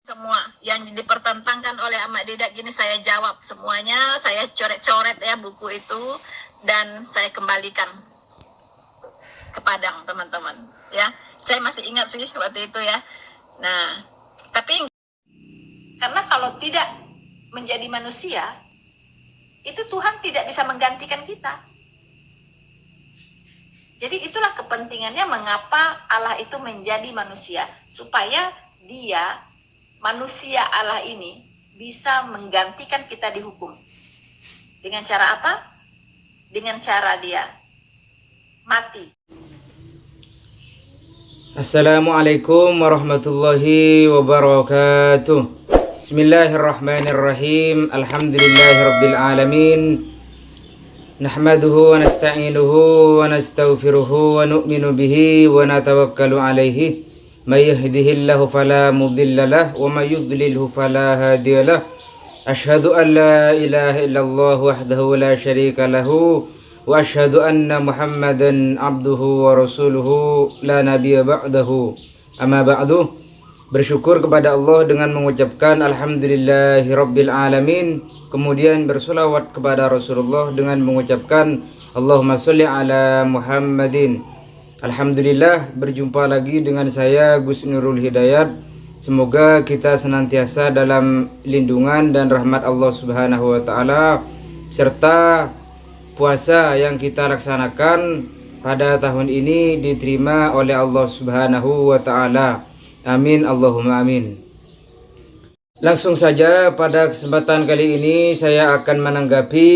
Semua yang dipertentangkan oleh Ahmad Didat gini saya jawab semuanya, saya coret-coret ya buku itu dan saya kembalikan ke Padang teman-teman ya. Saya masih ingat sih waktu itu ya. Nah, tapi karena kalau tidak menjadi manusia itu Tuhan tidak bisa menggantikan kita. Jadi itulah kepentingannya mengapa Allah itu menjadi manusia, supaya dia manusia Allah ini bisa menggantikan kita dihukum. Dengan cara apa? Dengan cara dia mati. Assalamualaikum warahmatullahi wabarakatuh. Bismillahirrahmanirrahim. Alhamdulillahirabbil alamin. Nahmaduhu wa nasta'inuhu wa nastaghfiruhu wa nu'minu bihi wa natawakkalu alaihi. May yahdihillahu fala mudilla lahu wa may yudlilhu fala hadiya lahu. Asyhadu an la ilaha illallah wahdahu la syarika lahu wa asyhadu anna Muhammadan abduhu wa rasuluhu la nabiyya ba'dahu. Amma ba'du. Bersyukur kepada Allah dengan mengucapkan alhamdulillahi rabbil alamin, kemudian bersolawat kepada Rasulullah dengan mengucapkan Allahumma sholli ala Muhammadin. Alhamdulillah, berjumpa lagi dengan saya Gus Nurul Hidayat. Semoga kita senantiasa dalam lindungan dan rahmat Allah Subhanahu wa taala, serta puasa yang kita laksanakan pada tahun ini diterima oleh Allah Subhanahu wa taala. Amin Allahumma amin. Langsung saja pada kesempatan kali ini saya akan menanggapi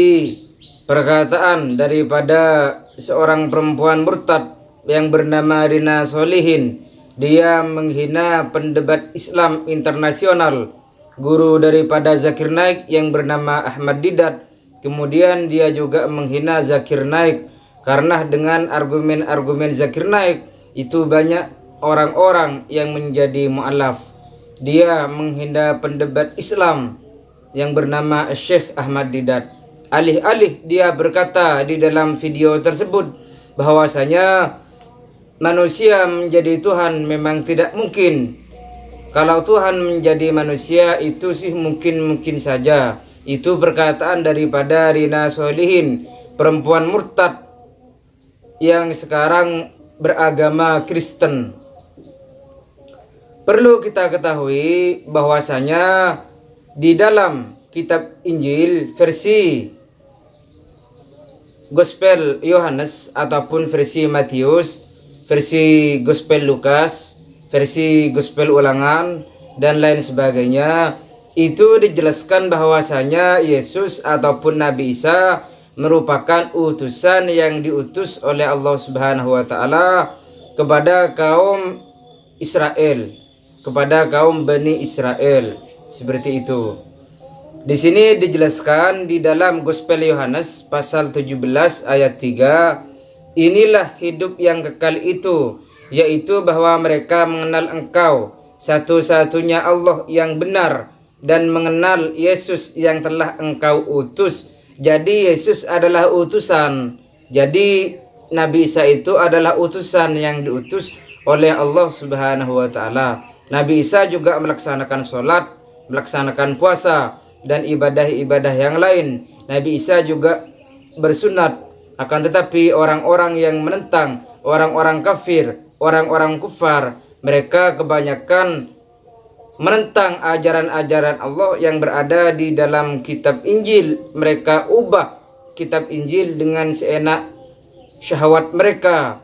perkataan daripada seorang perempuan murtad yang bernama Rina Solihin. Dia menghina pendebat Islam internasional, guru daripada Zakir Naik yang bernama Ahmad Didat. Kemudian dia juga menghina Zakir Naik karena dengan argumen-argumen Zakir Naik itu banyak orang-orang yang menjadi mu'alaf. Dia menghina pendebat Islam yang bernama Syekh Ahmad Didat. Alih-alih dia berkata di dalam video tersebut bahwasanya manusia menjadi Tuhan memang tidak mungkin. Kalau Tuhan menjadi manusia itu sih mungkin saja. Itu perkataan daripada Rina Solihin, perempuan murtad yang sekarang beragama Kristen. Perlu kita ketahui bahwasanya di dalam kitab Injil versi Gospel Yohanes ataupun versi Matius, versi Gospel Lukas, versi Gospel Ulangan, dan lain sebagainya, itu dijelaskan bahwasanya Yesus ataupun Nabi Isa merupakan utusan yang diutus oleh Allah Subhanahu wa taala kepada kaum Israel, kepada kaum Bani Israel. Seperti itu. Di sini dijelaskan di dalam Gospel Yohanes pasal 17 ayat 3, inilah hidup yang kekal itu, yaitu bahwa mereka mengenal Engkau satu-satunya Allah yang benar dan mengenal Yesus yang telah Engkau utus. Jadi Yesus adalah utusan. Jadi Nabi Isa itu adalah utusan yang diutus oleh Allah Subhanahu wa taala. Nabi Isa juga melaksanakan sholat, melaksanakan puasa, dan ibadah-ibadah yang lain. Nabi Isa juga bersunat. Akan tetapi orang-orang yang menentang, orang-orang kafir, orang-orang kufar, mereka kebanyakan menentang ajaran-ajaran Allah yang berada di dalam kitab Injil. Mereka ubah kitab Injil dengan seenak syahwat mereka.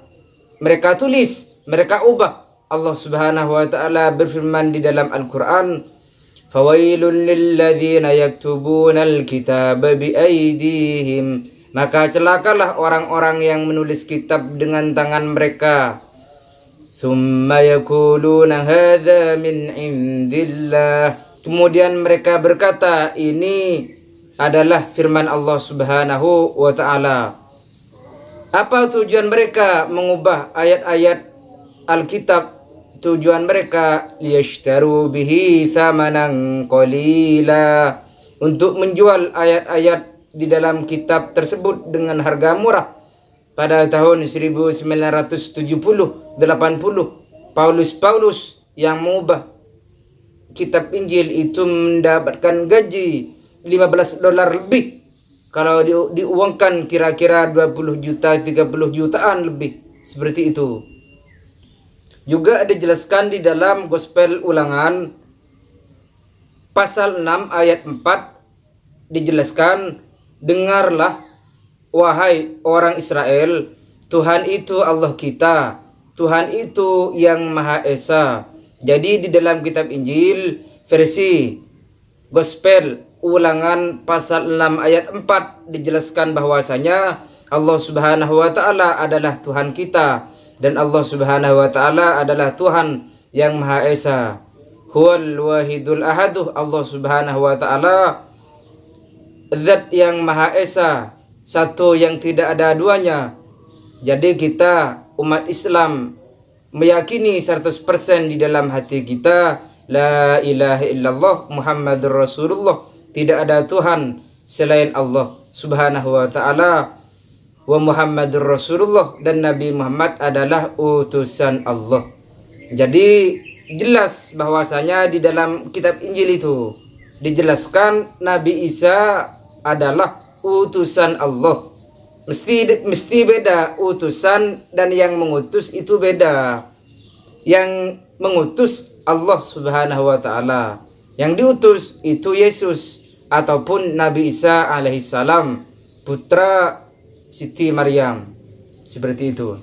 Mereka tulis, mereka ubah. Allah Subhanahu wa taala berfirman di dalam Al-Qur'an, "Fawailul lilladzina yaktubunal kitaba biaydihim." Maka celakalah orang-orang yang menulis kitab dengan tangan mereka. "Tsumma yaquluna hadza min indillah." Kemudian mereka berkata, ini adalah firman Allah Subhanahu wa taala. Apa tujuan mereka mengubah ayat-ayat Alkitab? Tujuan mereka liyashtaru bihi thamanan qalila, untuk menjual ayat-ayat di dalam kitab tersebut dengan harga murah. Pada tahun 1970-80, Paulus yang mengubah kitab Injil itu mendapatkan gaji $15 lebih. Kalau diuangkan kira-kira 20 juta, 30 jutaan lebih. Seperti itu. Juga dijelaskan di dalam Gospel Ulangan pasal 6 ayat 4 dijelaskan, dengarlah wahai orang Israel, Tuhan itu Allah kita, Tuhan itu yang Maha Esa. Jadi di dalam kitab Injil versi Gospel Ulangan pasal 6 ayat 4 dijelaskan bahwasanya Allah Subhanahu wa taala adalah Tuhan kita dan Allah Subhanahu wa taala adalah Tuhan yang Maha Esa. Huwal wahidul ahaduh, Allah Subhanahu wa taala zat yang Maha Esa, satu yang tidak ada duanya. Jadi kita umat Islam meyakini 100% di dalam hati kita, la ilaha illallah Muhammadur Rasulullah, tidak ada Tuhan selain Allah Subhanahu wa taala, wa Muhammadur Rasulullah, dan Nabi Muhammad adalah utusan Allah. Jadi jelas bahwasanya di dalam kitab Injil itu dijelaskan Nabi Isa adalah utusan Allah. Mesti beda utusan dan yang mengutus itu beda. Yang mengutus Allah Subhanahu wa taala. Yang diutus itu Yesus ataupun Nabi Isa alaihissalam, putra Siti Maryam. Seperti itu.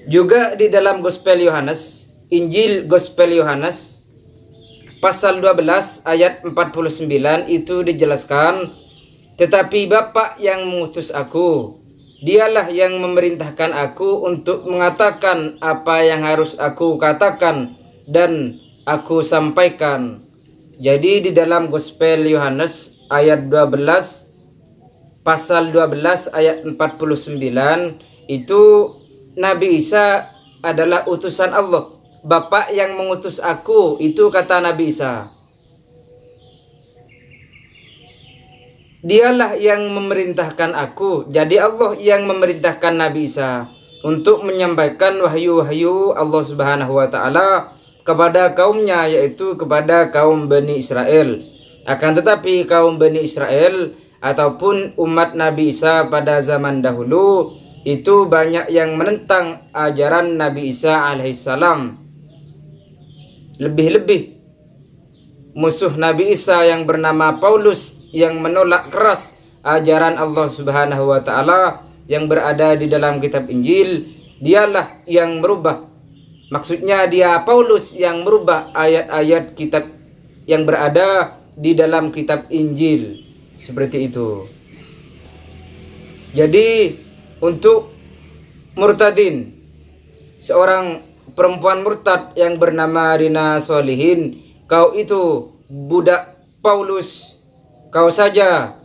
Juga di dalam Gospel Yohanes, Injil Gospel Yohanes pasal 12 ayat 49 itu dijelaskan, tetapi Bapa yang mengutus aku, dialah yang memerintahkan aku untuk mengatakan apa yang harus aku katakan dan aku sampaikan. Jadi di dalam Gospel Yohanes ayat 12 pasal 12 ayat 49 itu Nabi Isa adalah utusan Allah. Bapa yang mengutus aku, itu kata Nabi Isa. Dialah yang memerintahkan aku. Jadi Allah yang memerintahkan Nabi Isa untuk menyampaikan wahyu-wahyu Allah Subhanahu wa taala kepada kaumnya, yaitu kepada kaum Bani Israel. Akan tetapi kaum Bani Israel ataupun umat Nabi Isa pada zaman dahulu itu banyak yang menentang ajaran Nabi Isa alaihissalam. Lebih-lebih musuh Nabi Isa yang bernama Paulus yang menolak keras ajaran Allah Subhanahu wa taala yang berada di dalam kitab Injil, dialah yang merubah. Maksudnya dia Paulus yang merubah ayat-ayat kitab yang berada di dalam kitab Injil. Seperti itu. Jadi untuk murtadin, seorang perempuan murtad yang bernama Rina Solihin, kau itu budak Paulus, kau saja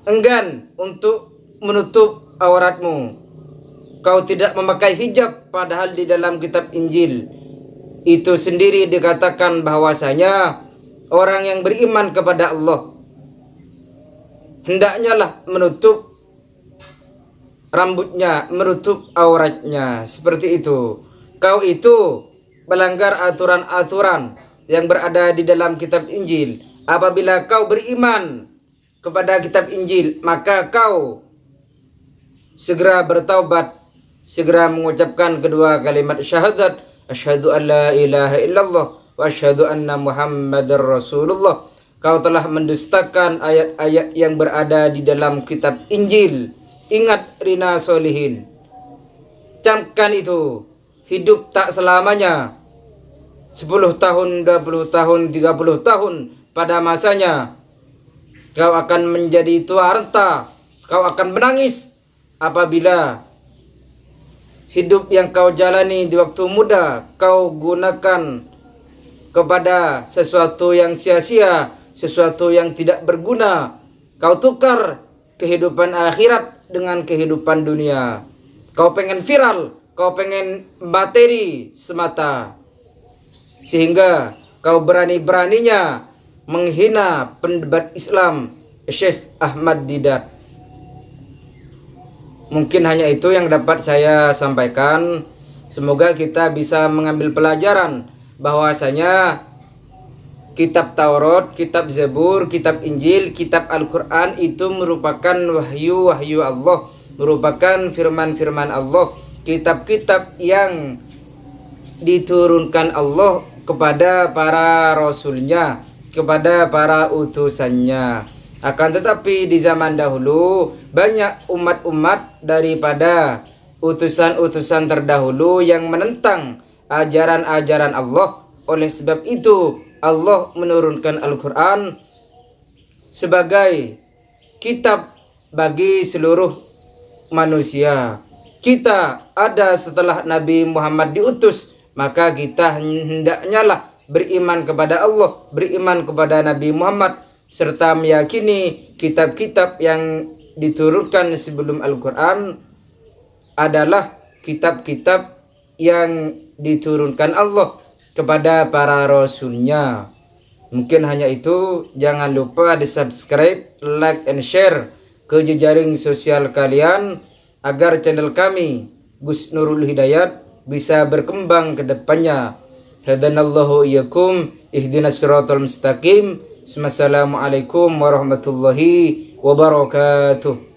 enggan untuk menutup auratmu, kau tidak memakai hijab, padahal di dalam kitab Injil itu sendiri dikatakan bahwasanya orang yang beriman kepada Allah hendaknya lah menutup rambutnya, menutup auratnya. Seperti itu. Kau itu melanggar aturan-aturan yang berada di dalam kitab Injil. Apabila kau beriman kepada kitab Injil, maka kau segera bertaubat, segera mengucapkan kedua kalimat syahadat, asyhadu an la ilaha illallah wa asyhadu anna Muhammadar Rasulullah. Kau telah mendustakan ayat-ayat yang berada di dalam kitab Injil. Ingat Rina Solihin, camkan itu. Hidup tak selamanya, 10 tahun, 20 tahun, 30 tahun pada masanya. Kau akan menjadi tua renta, kau akan menangis apabila hidup yang kau jalani di waktu muda kau gunakan kepada sesuatu yang sia-sia, sesuatu yang tidak berguna. Kau tukar kehidupan akhirat dengan kehidupan dunia. Kau pengen viral, kau pengen materi semata, sehingga kau berani-beraninya menghina pendebat Islam Syekh Ahmad Didat. Mungkin hanya itu yang dapat saya sampaikan. Semoga kita bisa mengambil pelajaran bahwasanya kitab Taurat, kitab Zabur, kitab Injil, kitab Al-Quran itu merupakan wahyu Allah, merupakan firman-firman Allah, kitab-kitab yang diturunkan Allah kepada para rasulnya, kepada para utusannya. Akan tetapi di zaman dahulu banyak umat-umat daripada utusan-utusan terdahulu yang menentang ajaran-ajaran Allah. Oleh sebab itu Allah menurunkan Al-Quran sebagai kitab bagi seluruh manusia. Kita ada setelah Nabi Muhammad diutus, maka kita hendaknya lah beriman kepada Allah, beriman kepada Nabi Muhammad, serta meyakini kitab-kitab yang diturunkan sebelum Al-Quran adalah kitab-kitab yang diturunkan Allah kepada para rasulnya. Mungkin hanya itu. Jangan lupa di subscribe, like, and share ke jejaring sosial kalian agar channel kami Gus Nurul Hidayat bisa berkembang ke depannya. Hadanallahu iyyakum ihdinas siratal mustaqim. Assalamualaikum warahmatullahi wabarakatuh.